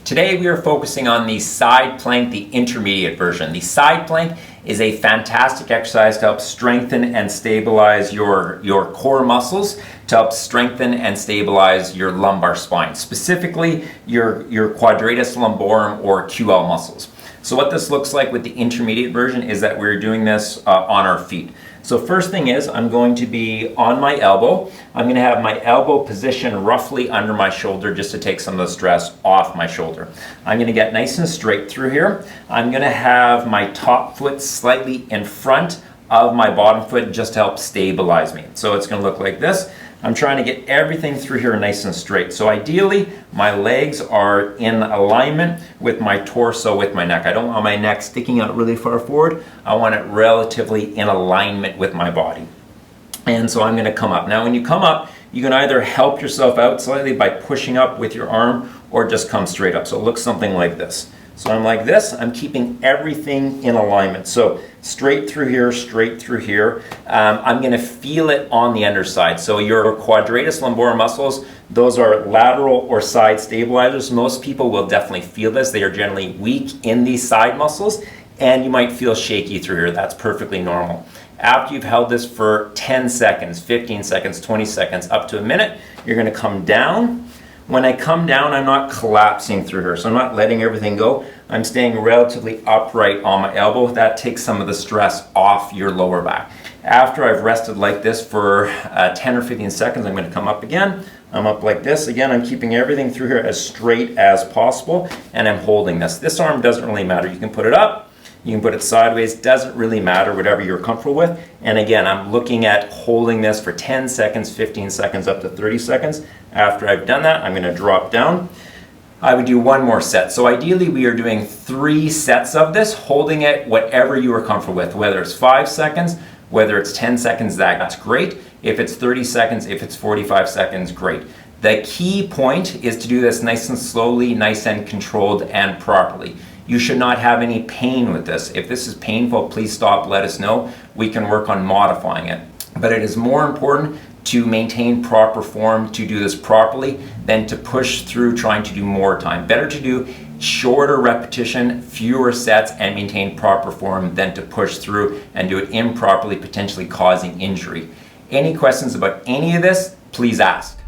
Today we are focusing on the side plank, the intermediate version. The side plank is a fantastic exercise to help strengthen and stabilize your core muscles, to help strengthen and stabilize your lumbar spine, specifically your quadratus lumborum or QL muscles. So what this looks like with the intermediate version is that we're doing this on our feet. So first thing is I'm going to be on my elbow. I'm going to have my elbow positioned roughly under my shoulder just to take some of the stress off my shoulder. I'm going to get nice and straight through here. I'm going to have my top foot slightly in front of my bottom foot just to help stabilize me. So it's going to look like this. I'm trying to get everything through here nice and straight. So ideally, my legs are in alignment with my torso, with my neck. I don't want my neck sticking out really far forward. I want it relatively in alignment with my body. And so I'm going to come up. Now, when you come up, you can either help yourself out slightly by pushing up with your arm or just come straight up. So it looks something like this. So I'm like this, I'm keeping everything in alignment. So straight through here, straight through here. I'm gonna feel it on the underside. So your quadratus lumborum muscles, those are lateral or side stabilizers. Most people will definitely feel this. They are generally weak in these side muscles, and you might feel shaky through here. That's perfectly normal. After you've held this for 10 seconds, 15 seconds, 20 seconds, up to a minute, you're gonna come down. When I come down, I'm not collapsing through here, so I'm not letting everything go. I'm staying relatively upright on my elbow. That takes some of the stress off your lower back. After I've rested like this for 10 or 15 seconds, I'm going to come up again. I'm up like this. Again, I'm keeping everything through here as straight as possible, and I'm holding this. This arm doesn't really matter. You can put it up, you can put it sideways, doesn't really matter, whatever you're comfortable with. And again, I'm looking at holding this for 10 seconds, 15 seconds, up to 30 seconds. After I've done that, I'm going to drop down. I would do one more set. So ideally, we are doing 3 sets of this, holding it whatever you are comfortable with, whether it's 5 seconds, whether it's 10 seconds, that's great. If it's 30 seconds, if it's 45 seconds, great. The key point is to do this nice and slowly, nice and controlled and properly. You should not have any pain with this. If this is painful, please stop, let us know. We can work on modifying it. But it is more important to maintain proper form, to do this properly, than to push through trying to do more time. Better to do shorter repetition, fewer sets, and maintain proper form than to push through and do it improperly, potentially causing injury. Any questions about any of this, please ask.